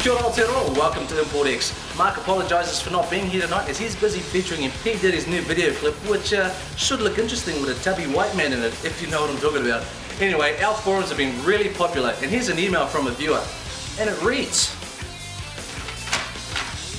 Kia ora Aotearoa, welcome to ImportX. Mark apologises for not being here tonight as he's busy featuring in P. Diddy's new video clip, which should look interesting with a tubby white man in it, if you know what I'm talking about. Anyway, our forums have been really popular, and here's an email from a viewer, and it reads: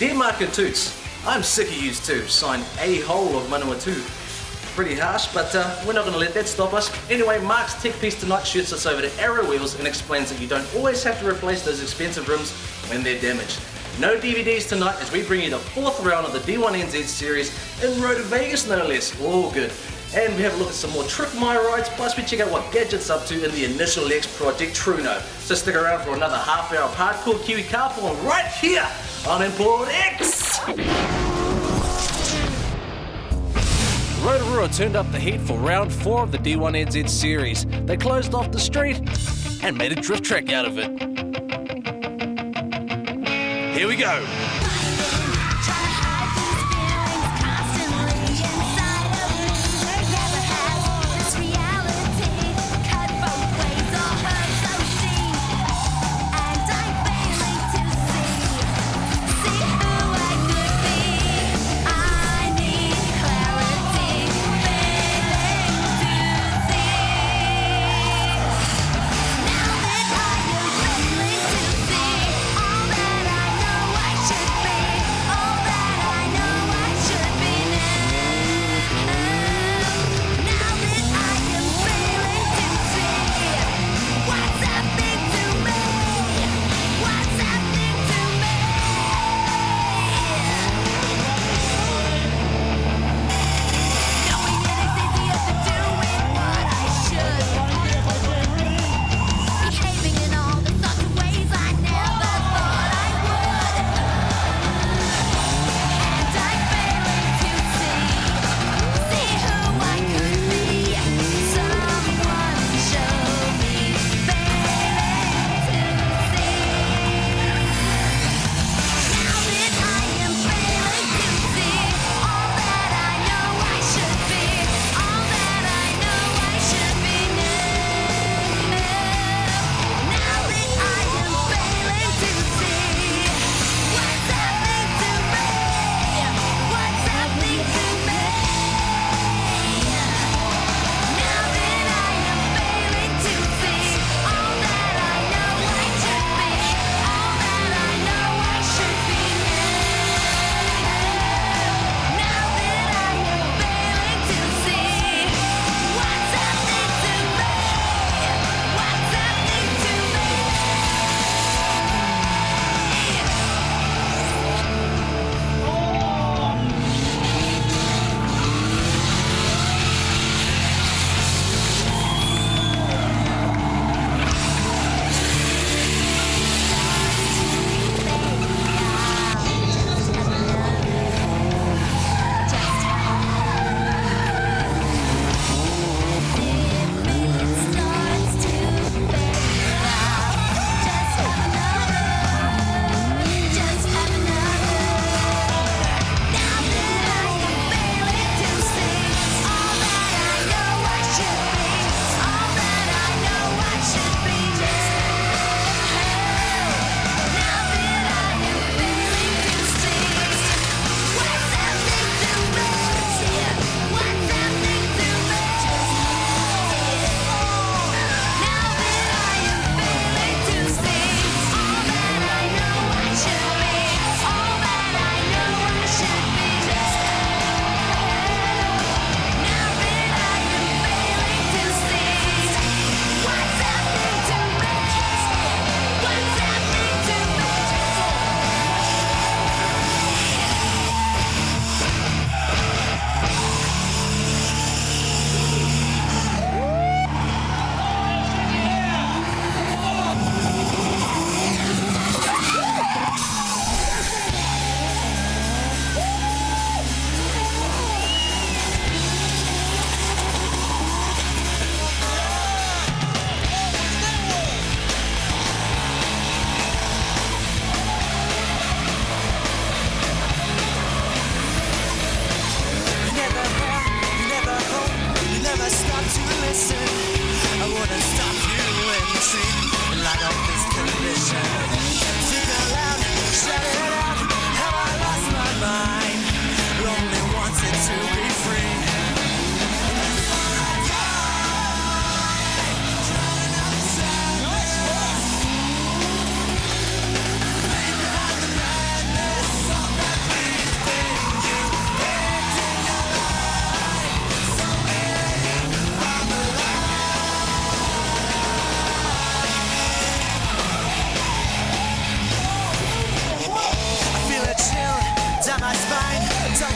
Dear Mark and Toots, I'm sick of yous too, signed A-hole of Manawatu. Pretty harsh, but we're not going to let that stop us. Anyway, Mark's tech piece tonight shoots us over to Arrow Wheels and explains that you don't always have to replace those expensive rims when they're damaged. No DVDs tonight as we bring you the 4th round of the D1NZ series in Road to Vegas, no less. All good. And we have a look at some more Trick My Rides, plus we check out what Gadget's up to in the initial X Project Trueno. So stick around for another half hour of hardcore Kiwi car porn right here on ImportX! Rotorua turned up the heat for round 4 of the D1NZ series. They closed off the street and made a drift track out of it. Here we go. Should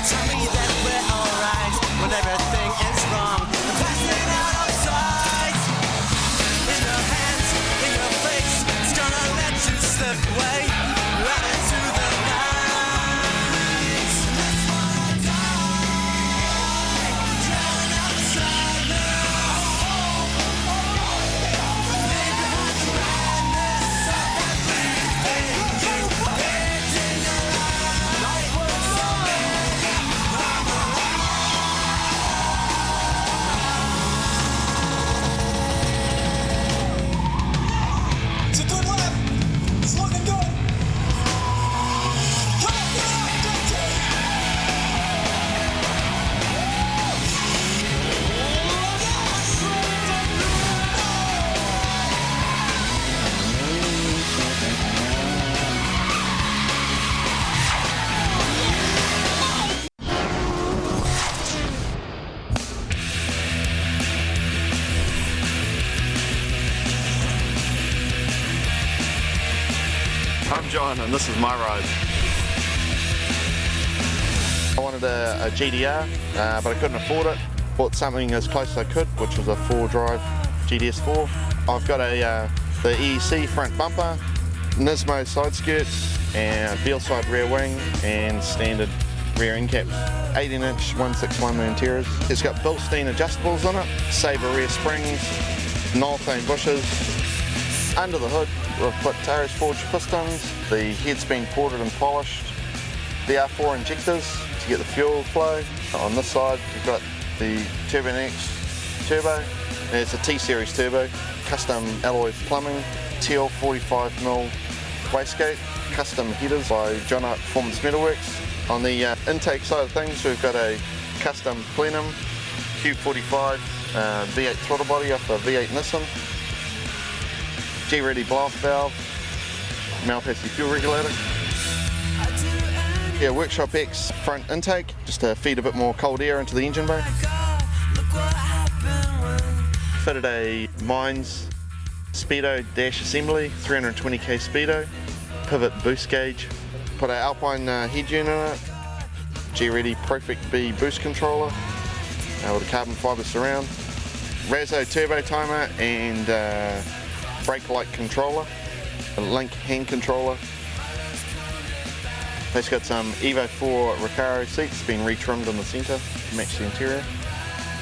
Tell me that we're alright when everything is wrong. Passing out of sight. In your hands, in your face, it's gonna let you slip away right into the night. That's wanna die. Drown outside now. Maybe behind the madness of everything you did in your life. Life was so it's a good lap. It's looking good. Come on, get up, Gadget. I'm John and this is my ride. I wanted a GDR, but I couldn't afford it. Bought something as close as I could, which was a 4-drive GTS4. I've got the EEC front bumper, Nismo side skirts, and veal-side rear wing, and standard rear end caps. 18-inch 161 Interiors. It's got Bilstein adjustables on it, Sabre rear springs, Nolthane bushes. Under the hood, we've put Taurus forged pistons, the head's been ported and polished, the R4 injectors to get the fuel flow. On this side, we've got the Turbo Next turbo, and it's a T-Series turbo, custom alloy plumbing, TL 45mm wastegate, custom headers by John Art Performance Metalworks. On the intake side of things, we've got a custom plenum Q45 V8 throttle body off a V8 Nissan. G-ready blow-off valve, Malpassi fuel regulator. Yeah, Workshop X front intake, just to feed a bit more cold air into the engine bay. Fitted a Mines Speedo dash assembly, 320k Speedo, pivot boost gauge. Put our Alpine head unit in it, G-ready Profect B boost controller with a carbon fibre surround, Razzo turbo timer and brake light controller, a Link hand controller. It's got some Evo 4 Recaro seats, been retrimmed in the centre to match the interior.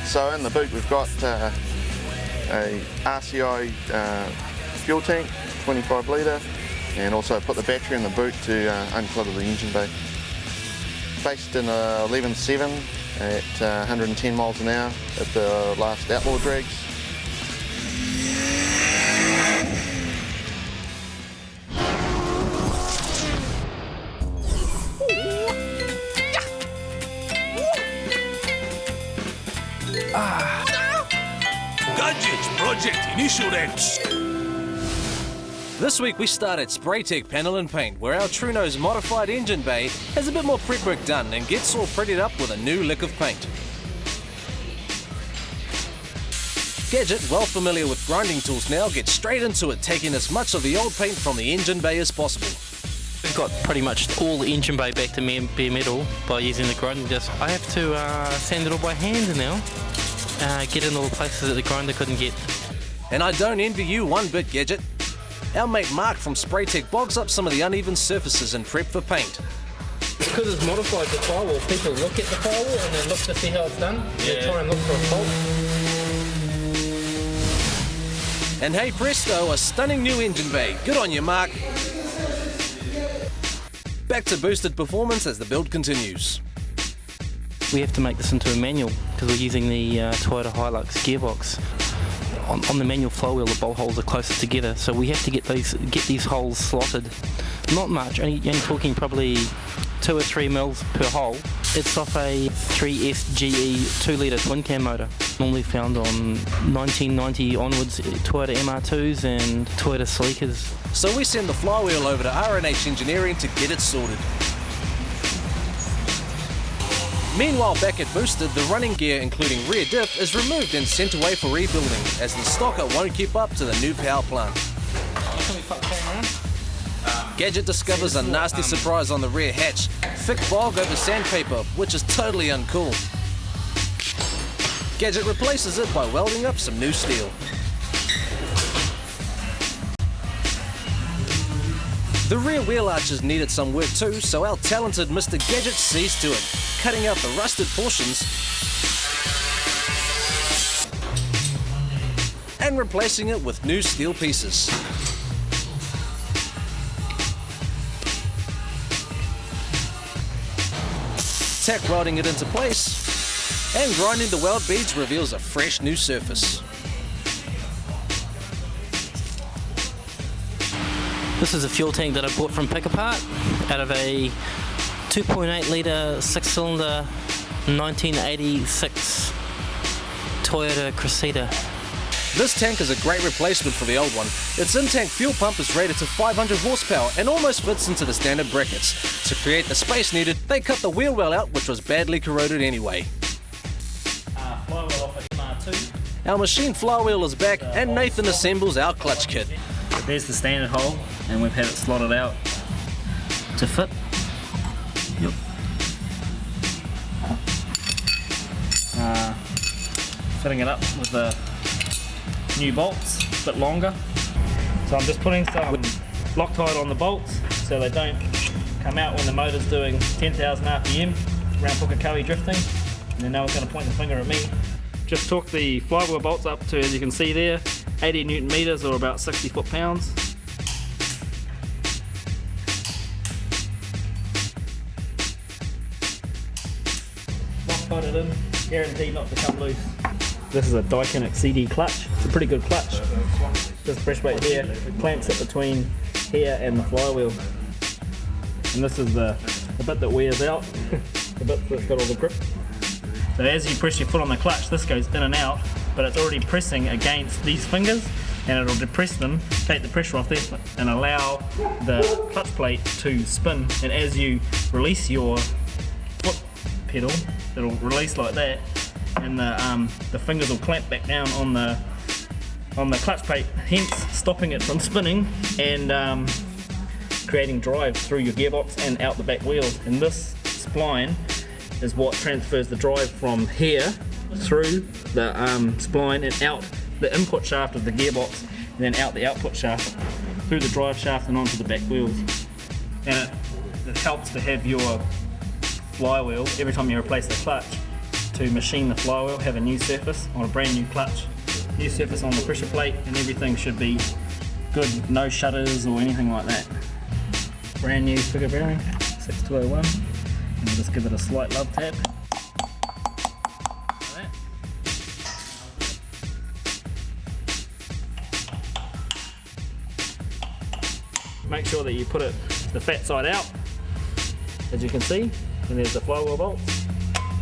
So in the boot we've got a RCI fuel tank, 25 litre, and also put the battery in the boot to unclutter the engine bay. Based in 11.7 at 110 miles an hour at the last Outlaw drags. Gadget Project Initiates. This week we start at Spraytech Panel and Paint, where our Trueno's modified engine bay has a bit more prep work done and gets all prettied up with a new lick of paint. Gadget, well familiar with grinding tools now, gets straight into it, taking as much of the old paint from the engine bay as possible. We've got pretty much all the engine bay back to bare metal by using the grinding disc. I have to sand it all by hand now, get in all the places that the grinder couldn't get. And I don't envy you one bit, Gadget. Our mate Mark from Spraytech bogs up some of the uneven surfaces and prep for paint. Because it's modified the firewall, people look at the firewall and they look to see how it's done. They try and look for a fault. And hey presto, a stunning new engine bay. Good on you, Mark. Back to boosted performance as the build continues. We have to make this into a manual because we're using the Toyota Hilux gearbox. On the manual flywheel, the bolt holes are closer together, so we have to get these holes slotted. Not much, only talking probably 2 or 3 mils per hole. It's off a 3SGE 2-litre twin cam motor, normally found on 1990 onwards Toyota MR2s and Toyota Sleekers. So we send the flywheel over to R&H Engineering to get it sorted. Meanwhile, back at Boosted, the running gear, including rear diff, is removed and sent away for rebuilding, as the stocker won't keep up to the new power plant. Can we fuck the camera? Gadget discovers a nasty surprise on the rear hatch. Thick bog over sandpaper, which is totally uncool. Gadget replaces it by welding up some new steel. The rear wheel arches needed some work too, so our talented Mr. Gadget sees to it, cutting out the rusted portions and replacing it with new steel pieces. Tack welding it into place, and grinding the weld beads reveals a fresh new surface. This is a fuel tank that I bought from Pick Apart out of a 2.8 litre 6-cylinder 1986 Toyota Cressida. This tank is a great replacement for the old one. Its in-tank fuel pump is rated to 500 horsepower and almost fits into the standard brackets. To create the space needed, they cut the wheel well out, which was badly corroded anyway. Flywheel off at MR2. Our machine flywheel is back, and Nathan assembles our clutch kit. There's the standard hole, and we've had it slotted out to fit. Yep. Fitting it up with the new bolts, a bit longer. So I'm just putting some Loctite on the bolts so they don't come out when the motor's doing 10,000 RPM around Pukekohe drifting, and then no one's going to point the finger at me. Just took the flywheel bolts up to, as you can see there, 80 Newton meters or about 60 foot-pounds. Loctite it in, guaranteed not to come loose. This is a Daikin CD clutch. It's a pretty good clutch. This press plate here clamps it between here and the flywheel. And this is the bit that wears out, the bit that's got all the grip. So as you press your foot on the clutch, this goes in and out, but it's already pressing against these fingers, and it'll depress them, take the pressure off there, and allow the clutch plate to spin. And as you release your foot pedal, it'll release like that, and the fingers will clamp back down on the clutch plate, hence stopping it from spinning and creating drive through your gearbox and out the back wheels. And this spline is what transfers the drive from here through the spline and out the input shaft of the gearbox, and then out the output shaft through the drive shaft and onto the back wheels. And it helps to have your flywheel, every time you replace the clutch, to machine the flywheel, have a new surface on a brand new clutch, new surface on the pressure plate, and everything should be good, no shutters or anything like that. Brand new figure bearing, 6201, and we'll just give it a slight love tap. Like that. Make sure that you put it the fat side out, as you can see, and there's the flywheel bolts,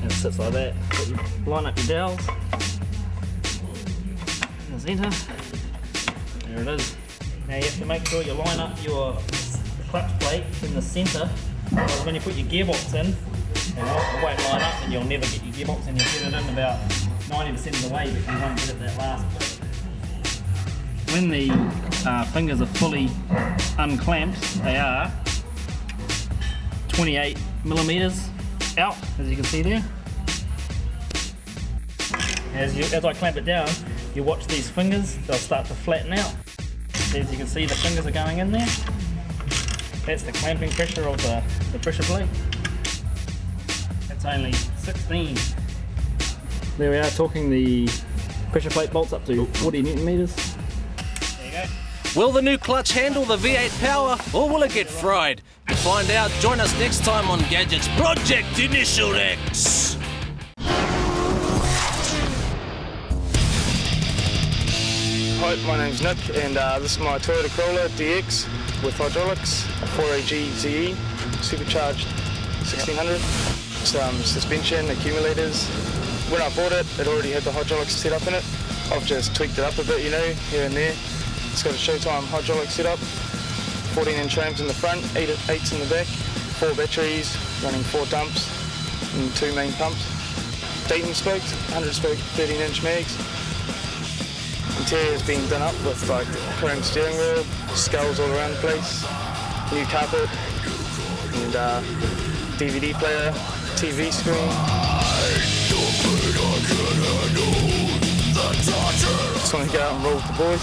and it sits like that. But you line up your dowels, in the centre, there it is. Now you have to make sure you line up your clutch plate in the centre, because when you put your gearbox in, it won't line up and you'll never get your gearbox, and you'll get it in about 90% of the way, but you won't get it that last bit. When the fingers are fully unclamped, they are 28 millimeters out, as you can see there. As I clamp it down, you watch these fingers, they'll start to flatten out. As you can see, the fingers are going in there. That's the clamping pressure of the pressure plate. It's only 16. There we are, talking the pressure plate bolts up to 40 Newton meters. There you go. Will the new clutch handle the V8 power, or will it get fried? To find out, join us next time on Gadget's Project Initial X. Hi, my name's Nick, and this is my Toyota Corolla DX with hydraulics, a 4AG ZE, supercharged 1600, suspension, accumulators. When I bought it, it already had the hydraulics set up in it. I've just tweaked it up a bit, you know, here and there. It's got a Showtime hydraulic setup, 14-inch rams in the front, 8s in the back, 4 batteries, running 4 dumps and 2 main pumps. Dayton spokes, 100 spoke, 13-inch mags. Interior's been done up with like chrome steering wheel, skulls all around the place. new carpet, and DVD player, TV screen. Just want to get out and roll with the boys.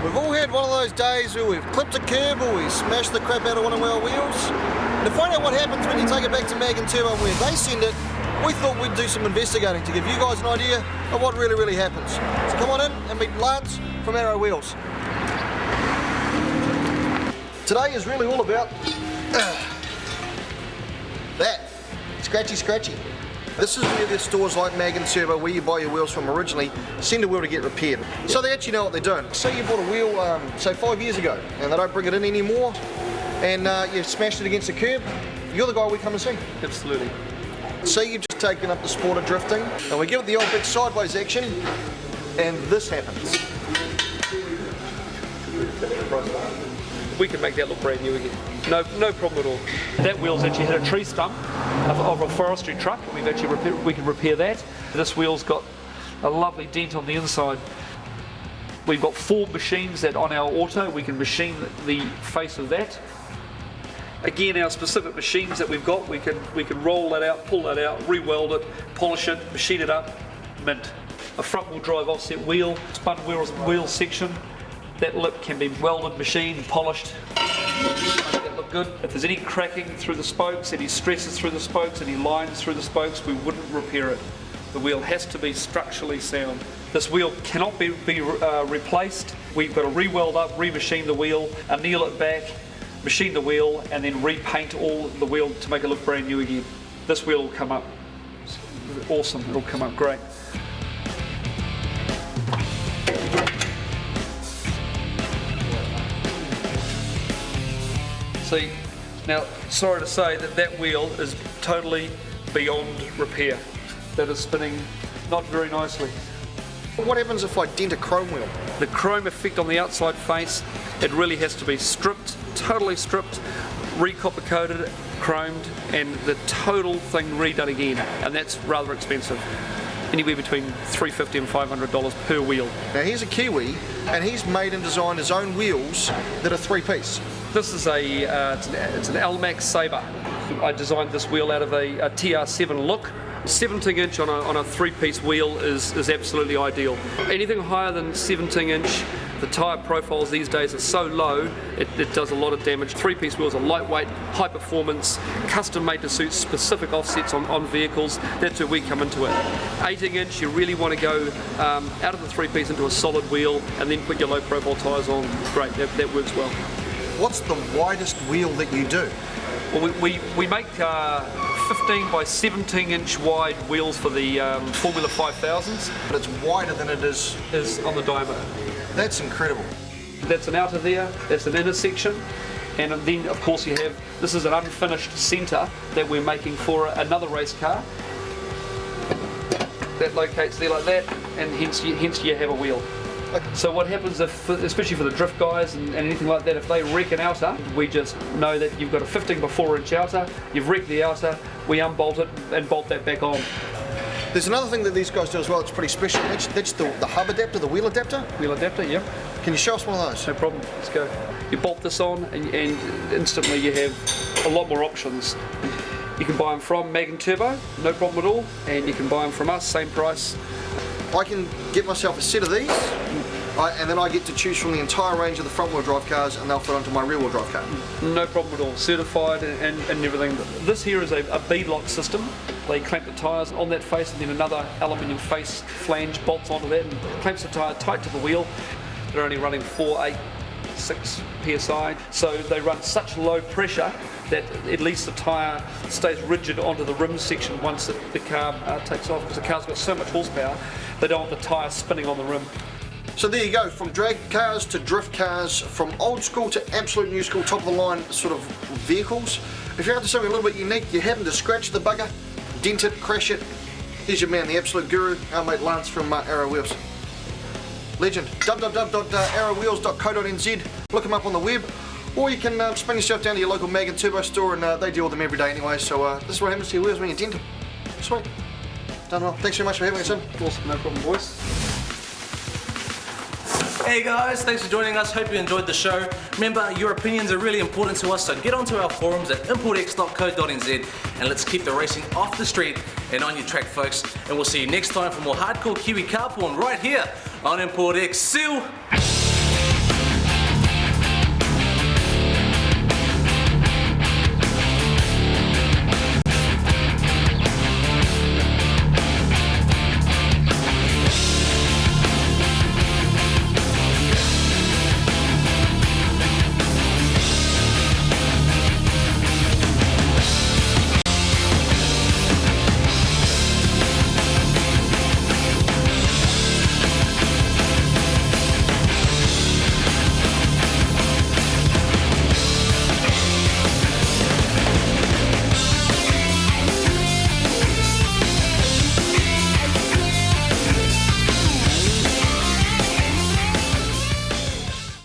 We've all had one of those days where we've clipped a curb or we've smashed the crap out of one of our wheels. To find out what happens when you take it back to Mag and Turbo and where they send it, we thought we'd do some investigating to give you guys an idea of what really happens. So come on in and meet Lance from Arrow Wheels. Today is really all about that, scratchy. This is where there's stores like Mag and Turbo where you buy your wheels from originally, send a wheel to get repaired. So they actually know what they're doing. Say you bought a wheel, say 5 years ago, and they don't bring it in anymore, and you've smashed it against the curb, you're the guy we come and see. Absolutely. Say you've just taken up the sport of drifting, and we give it the old big sideways action, and this happens. We can make that look brand new again. No problem at all. That wheel's actually hit a tree stump of a forestry truck. We can repair that. This wheel's got a lovely dent on the inside. We've got 4 machines that on our auto, we can machine the face of that. Again, our specific machines that we've got, we can roll that out, pull that out, re-weld it, polish it, machine it up, mint. A front wheel drive offset wheel, spun wheel section. That lip can be welded, machined, polished. Make that look good. If there's any cracking through the spokes, any stresses through the spokes, any lines through the spokes, we wouldn't repair it. The wheel has to be structurally sound. This wheel cannot be replaced. We've got to re-weld up, re-machine the wheel, anneal it back, machine the wheel, and then repaint all the wheel to make it look brand new again. This wheel will come up awesome. It'll come up great. See, now, sorry to say that wheel is totally beyond repair. That is spinning not very nicely. What happens if I dent a chrome wheel? The chrome effect on the outside face, it really has to be stripped, totally stripped, re-copper coated, chromed, and the total thing redone again, and that's rather expensive. Anywhere between $350 and $500 per wheel. Now here's a Kiwi, and he's made and designed his own wheels that are 3-piece. This is it's an L-Max Sabre. I designed this wheel out of a TR7 look. 17-inch on a 3-piece wheel is absolutely ideal. Anything higher than 17-inch, the tyre profiles these days are so low, it does a lot of damage. 3-piece wheels are lightweight, high performance, custom made to suit specific offsets on vehicles. That's where we come into it. 18-inch, you really want to go out of the 3-piece into a solid wheel and then put your low profile tyres on. Great, that works well. What's the widest wheel that you do? Well, we make 15 by 17-inch wide wheels for the Formula 5000s. But it's wider than it is on the diameter. That's incredible. That's an outer there, that's an inner section, and then of course you have, this is an unfinished centre that we're making for another race car. That locates there like that, and hence you have a wheel. So what happens if, especially for the drift guys and anything like that, if they wreck an outer, we just know that you've got a 15 by 4-inch outer, you've wrecked the outer, we unbolt it and bolt that back on. There's another thing that these guys do as well, it's pretty special. That's the hub adapter, the wheel adapter. Wheel adapter, yep. Can you show us one of those? No problem, let's go. You bolt this on and instantly you have a lot more options. You can buy them from Mag and Turbo, no problem at all, and you can buy them from us, same price. I can get myself a set of these, and then I get to choose from the entire range of the front wheel drive cars, and they'll fit onto my rear wheel drive car. No problem at all, certified and everything. This here is a bead-lock system. They clamp the tyres on that face, and then another aluminium face flange bolts onto that and clamps the tyre tight to the wheel. They're only running 4, 8, 6 PSI, so they run such low pressure that at least the tyre stays rigid onto the rim section once the car takes off, because the car's got so much horsepower, they don't want the tyre spinning on the rim. So there you go, from drag cars to drift cars, from old school to absolute new school, top of the line sort of vehicles. If you're after something a little bit unique, you happen to scratch the bugger, dent it, crash it, here's your man, the absolute guru, our mate Lance from Arrow Wheels. Legend. www.arrowwheels.co.nz. Look him up on the web, or you can spin yourself down to your local Mag and Turbo store, and they deal with them every day anyway, so this is what happens to your wheels when you dent them. Sweet. done well. Thanks very much for having us in. Awesome, no problem, boys. Hey guys, thanks for joining us. Hope you enjoyed the show. Remember, your opinions are really important to us, so get onto our forums at importx.co.nz and let's keep the racing off the street and on your track, folks. And we'll see you next time for more hardcore Kiwi car porn right here on ImportX. See you!